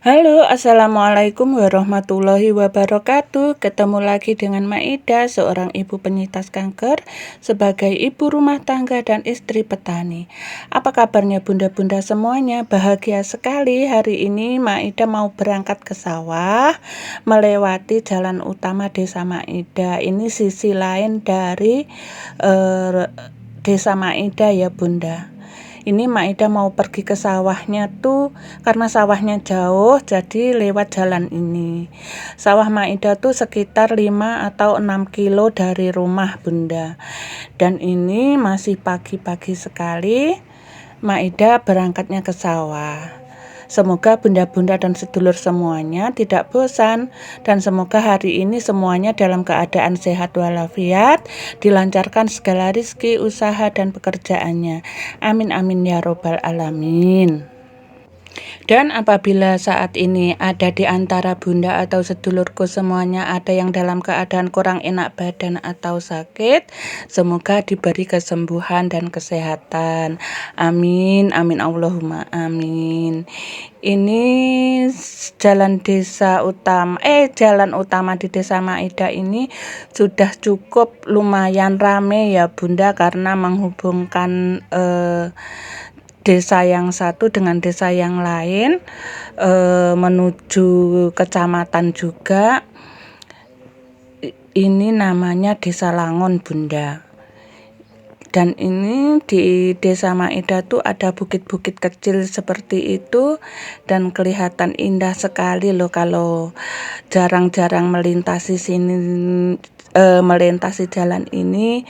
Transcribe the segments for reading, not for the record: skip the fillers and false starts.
Halo, assalamualaikum warahmatullahi wabarakatuh. Ketemu lagi dengan Maida, seorang ibu penyintas kanker, sebagai ibu rumah tangga dan istri petani. Apa kabarnya bunda-bunda semuanya? Bahagia sekali hari ini Maida mau berangkat ke sawah, melewati jalan utama desa Maida. Ini sisi lain dari desa Maida ya bunda. Ini Maida mau pergi ke sawahnya tuh karena sawahnya jauh, jadi lewat jalan ini. Sawah Maida tuh sekitar 5 atau 6 kilo dari rumah bunda. Dan ini masih pagi-pagi sekali Maida berangkatnya ke sawah. Semoga bunda-bunda dan sedulur semuanya tidak bosan, dan semoga hari ini semuanya dalam keadaan sehat walafiat, dilancarkan segala rizki, usaha, dan pekerjaannya. Amin amin ya robbal alamin. Dan apabila saat ini ada di antara bunda atau sedulurku semuanya ada yang dalam keadaan kurang enak badan atau sakit, semoga diberi kesembuhan dan kesehatan. Amin, amin Allahumma amin. Ini jalan utama di desa Maida ini sudah cukup lumayan rame ya bunda, karena menghubungkan desa yang satu dengan desa yang lain, menuju kecamatan juga. Ini namanya Desa Langon bunda. Dan ini di desa Maida tuh ada bukit-bukit kecil seperti itu, dan kelihatan indah sekali loh kalau jarang-jarang melintasi sini, melintasi jalan ini.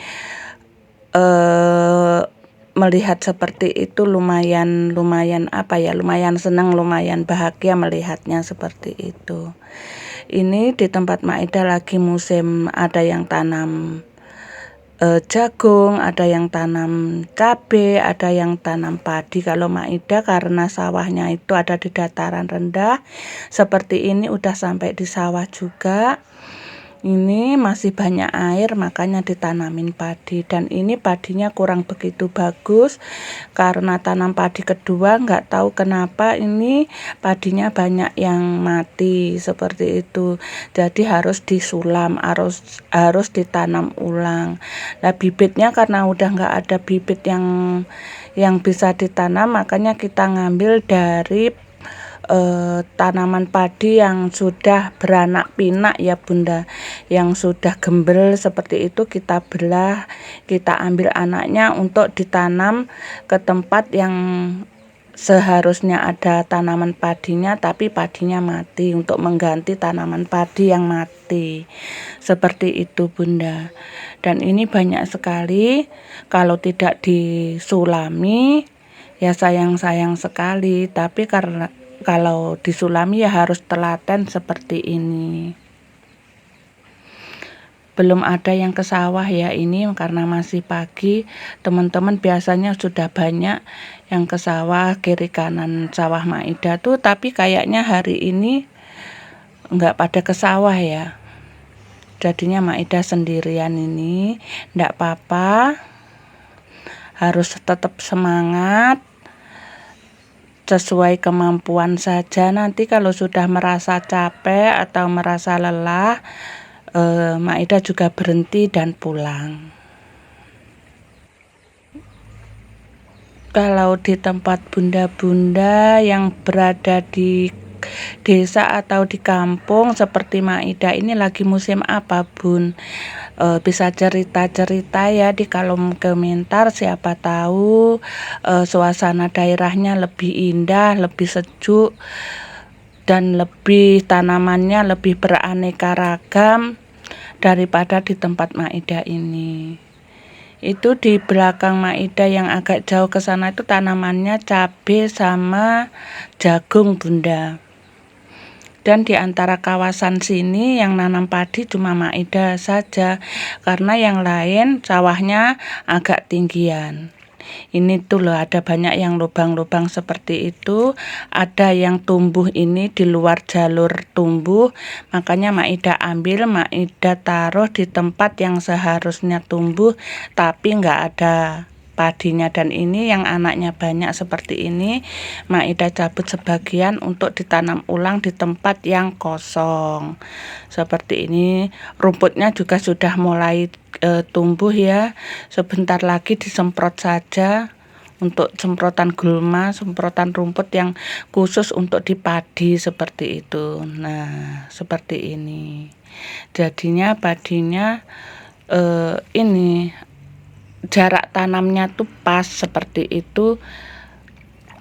Melihat seperti itu lumayan senang, lumayan bahagia melihatnya seperti itu. Ini di tempat Maida lagi musim, ada yang tanam jagung, ada yang tanam cabai, ada yang tanam padi. Kalau Maida karena sawahnya itu ada di dataran rendah seperti ini, udah sampai di sawah juga. Ini masih banyak air, makanya ditanamin padi. Dan ini padinya kurang begitu bagus karena tanam padi kedua, nggak tahu kenapa ini padinya banyak yang mati seperti itu. Jadi harus disulam, harus ditanam ulang. Nah bibitnya karena udah nggak ada bibit yang bisa ditanam, makanya kita ngambil dari tanaman padi yang sudah beranak pinak ya bunda, yang sudah gembel seperti itu kita belah, kita ambil anaknya untuk ditanam ke tempat yang seharusnya ada tanaman padinya, tapi padinya mati, untuk mengganti tanaman padi yang mati seperti itu bunda. Dan ini banyak sekali, kalau tidak disulami ya sayang sekali, tapi karena kalau disulami ya harus telaten seperti ini. Belum ada yang ke sawah ya ini karena masih pagi. Teman-teman biasanya sudah banyak yang ke sawah, kiri kanan sawah Maida tuh, tapi kayaknya hari ini nggak pada ke sawah ya. Jadinya Maida sendirian ini, nggak apa-apa, harus tetap semangat, sesuai kemampuan saja. Nanti kalau sudah merasa capek atau merasa lelah, Maida juga berhenti dan pulang. Kalau di tempat bunda-bunda yang berada di desa atau di kampung seperti Maida ini lagi musim apa bun? Bisa cerita-cerita ya di kolom komentar, siapa tahu suasana daerahnya lebih indah, lebih sejuk, dan lebih tanamannya lebih beraneka ragam daripada di tempat Maida ini. Itu di belakang Maida yang agak jauh ke sana itu tanamannya cabai sama jagung bunda. Dan di antara kawasan sini yang nanam padi cuma Maida saja, karena yang lain sawahnya agak tinggian. Ini tuh loh, ada banyak yang lubang-lubang seperti itu, ada yang tumbuh ini di luar jalur tumbuh, makanya Maida ambil, Maida taruh di tempat yang seharusnya tumbuh tapi nggak ada padinya. Dan ini yang anaknya banyak seperti ini, Maida cabut sebagian untuk ditanam ulang di tempat yang kosong seperti ini. Rumputnya juga sudah mulai tumbuh ya, sebentar lagi disemprot saja untuk semprotan gulma, semprotan rumput yang khusus untuk di padi seperti itu. Nah, seperti ini. Jadinya padinya ini jarak tanamnya tuh pas seperti itu,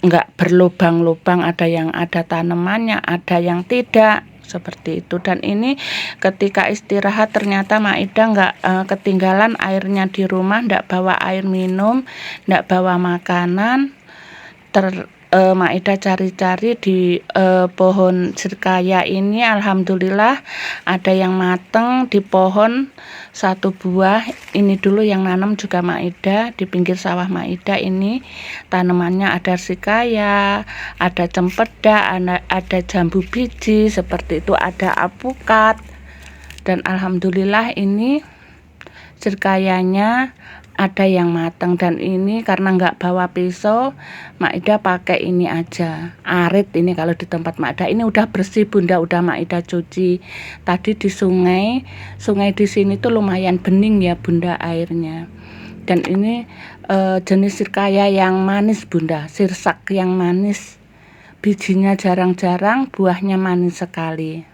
enggak berlubang-lubang, ada yang ada tanamannya, ada yang tidak seperti itu. Dan ini ketika istirahat ternyata Maida enggak ketinggalan airnya di rumah, enggak bawa air minum, enggak bawa makanan. Maida cari-cari di pohon sirkaya ini, alhamdulillah ada yang mateng di pohon satu buah. Ini dulu yang nanam juga Maida di pinggir sawah Maida. Ini tanamannya ada sirkaya, ada cempedak, ada jambu biji seperti itu, ada apukat. Dan alhamdulillah ini sirkayanya ada yang matang. Dan ini karena nggak bawa pisau, Maida pakai ini aja, arit. Ini kalau di tempat Maida ini udah bersih Bunda, udah Maida cuci tadi di sungai. Sungai di sini tuh lumayan bening ya Bunda airnya. Dan ini jenis sirkaya yang manis Bunda, sirsak yang manis, bijinya jarang-jarang, buahnya manis sekali.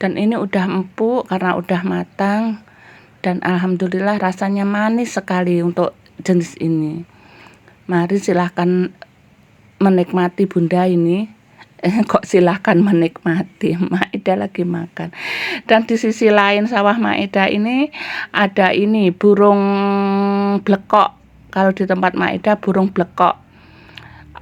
Dan ini udah empuk karena udah matang. Dan alhamdulillah rasanya manis sekali untuk jenis ini. Mari silahkan menikmati Bunda ini. Kok silahkan menikmati, Maida lagi makan. Dan di sisi lain sawah Maida ini ada ini burung blekok. Kalau di tempat Maida burung blekok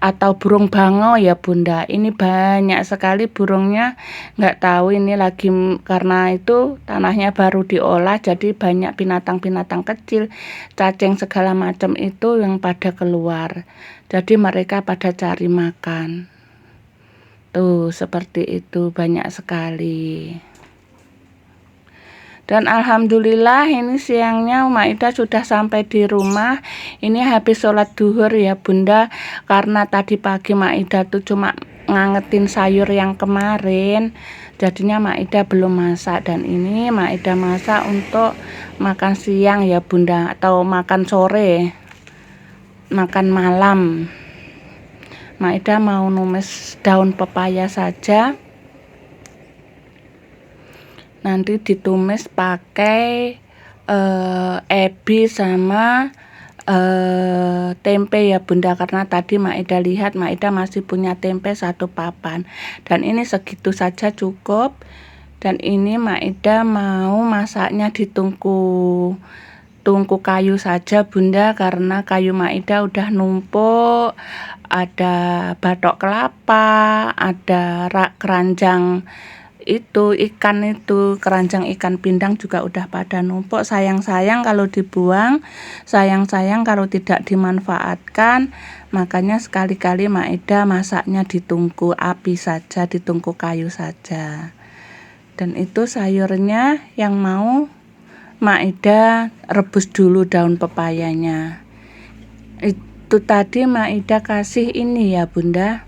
atau burung bangau ya Bunda. Ini banyak sekali burungnya, nggak tahu ini lagi karena itu tanahnya baru diolah, jadi banyak binatang-binatang kecil, cacing segala macam itu yang pada keluar. Jadi mereka pada cari makan. Tuh seperti itu, banyak sekali. Dan alhamdulillah ini siangnya Maida sudah sampai di rumah. Ini habis sholat duhur ya Bunda. Karena tadi pagi Maida tuh cuma ngangetin sayur yang kemarin, jadinya Maida belum masak. Dan ini Maida masak untuk makan siang ya Bunda, atau makan sore, makan malam. Maida mau numis daun pepaya saja, nanti ditumis pakai ebi sama tempe ya Bunda, karena tadi Maida lihat Maida masih punya tempe satu papan. Dan ini segitu saja cukup. Dan ini Maida mau masaknya di tungku kayu saja Bunda, karena kayu Maida udah numpuk. Ada batok kelapa, ada keranjang itu ikan, itu keranjang ikan pindang juga udah pada numpuk. Sayang-sayang kalau dibuang, sayang-sayang kalau tidak dimanfaatkan. Makanya sekali-kali Maida masaknya di tungku api saja, di tungku kayu saja. Dan itu sayurnya yang mau Maida rebus dulu daun pepayanya. Itu tadi Maida kasih ini ya Bunda,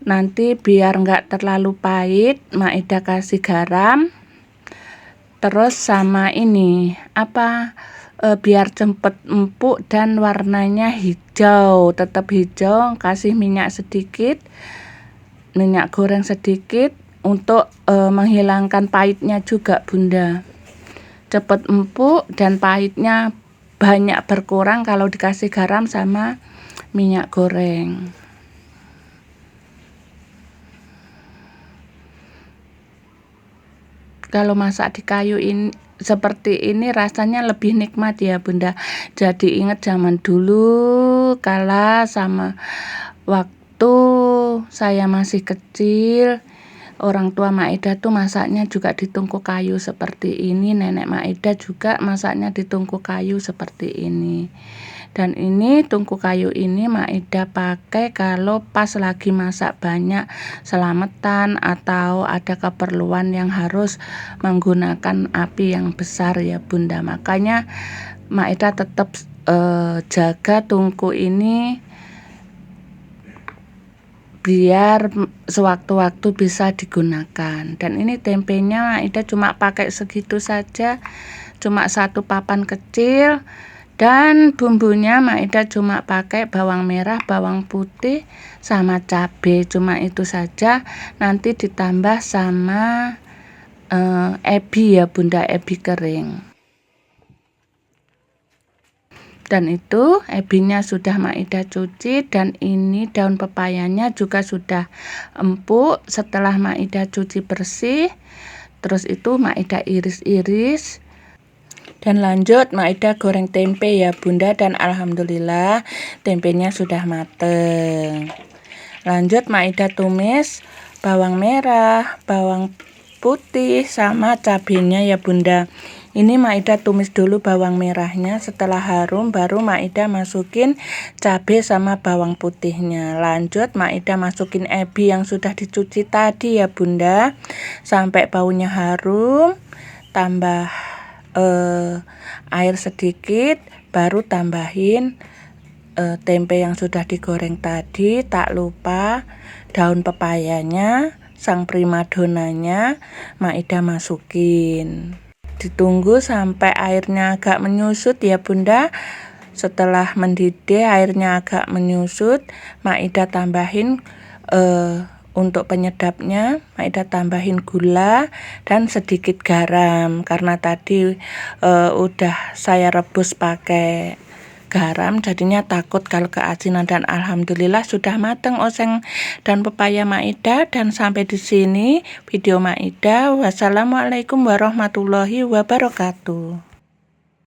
nanti biar nggak terlalu pahit Maida kasih garam, terus sama ini biar cepet empuk dan warnanya hijau, tetap hijau, kasih minyak sedikit, minyak goreng sedikit untuk menghilangkan pahitnya juga Bunda. Cepet empuk dan pahitnya banyak berkurang kalau dikasih garam sama minyak goreng. Kalau masak di kayu ini seperti ini rasanya lebih nikmat ya Bunda. Jadi ingat zaman dulu kala sama waktu saya masih kecil, orang tua Maida tuh masaknya juga di tungku kayu seperti ini. Nenek Maida juga masaknya di tungku kayu seperti ini. Dan ini tungku kayu ini Maida pakai kalau pas lagi masak banyak, selamatan atau ada keperluan yang harus menggunakan api yang besar ya Bunda. Makanya Maida tetap jaga tungku ini biar sewaktu-waktu bisa digunakan. Dan ini tempenya Maida cuma pakai segitu saja, cuma 1 papan kecil. Dan bumbunya Maida cuma pakai bawang merah, bawang putih, sama cabai, cuma itu saja. Nanti ditambah sama ebi ya Bunda, ebi kering. Dan itu ebinya sudah Maida cuci, dan ini daun pepayanya juga sudah empuk setelah Maida cuci bersih. Terus itu Maida iris-iris. Dan lanjut Maida goreng tempe ya Bunda, dan alhamdulillah tempenya sudah mateng. Lanjut Maida tumis bawang merah, bawang putih, sama cabenya ya Bunda. Ini Maida tumis dulu bawang merahnya, setelah harum baru Maida masukin cabai sama bawang putihnya. Lanjut Maida masukin ebi yang sudah dicuci tadi ya Bunda, sampai baunya harum. Tambah air sedikit, baru tambahin tempe yang sudah digoreng tadi. Tak lupa daun pepayanya, sang primadonanya Maida masukin. Ditunggu sampai airnya agak menyusut ya Bunda. Setelah mendidih airnya agak menyusut, Maida tambahin untuk penyedapnya Maida tambahin gula dan sedikit garam, karena tadi udah saya rebus pakai garam, jadinya takut kalau keasinan. Dan alhamdulillah sudah mateng oseng dan pepaya Maida. Dan sampai di sini video Maida. Wassalamualaikum warahmatullahi wabarakatuh.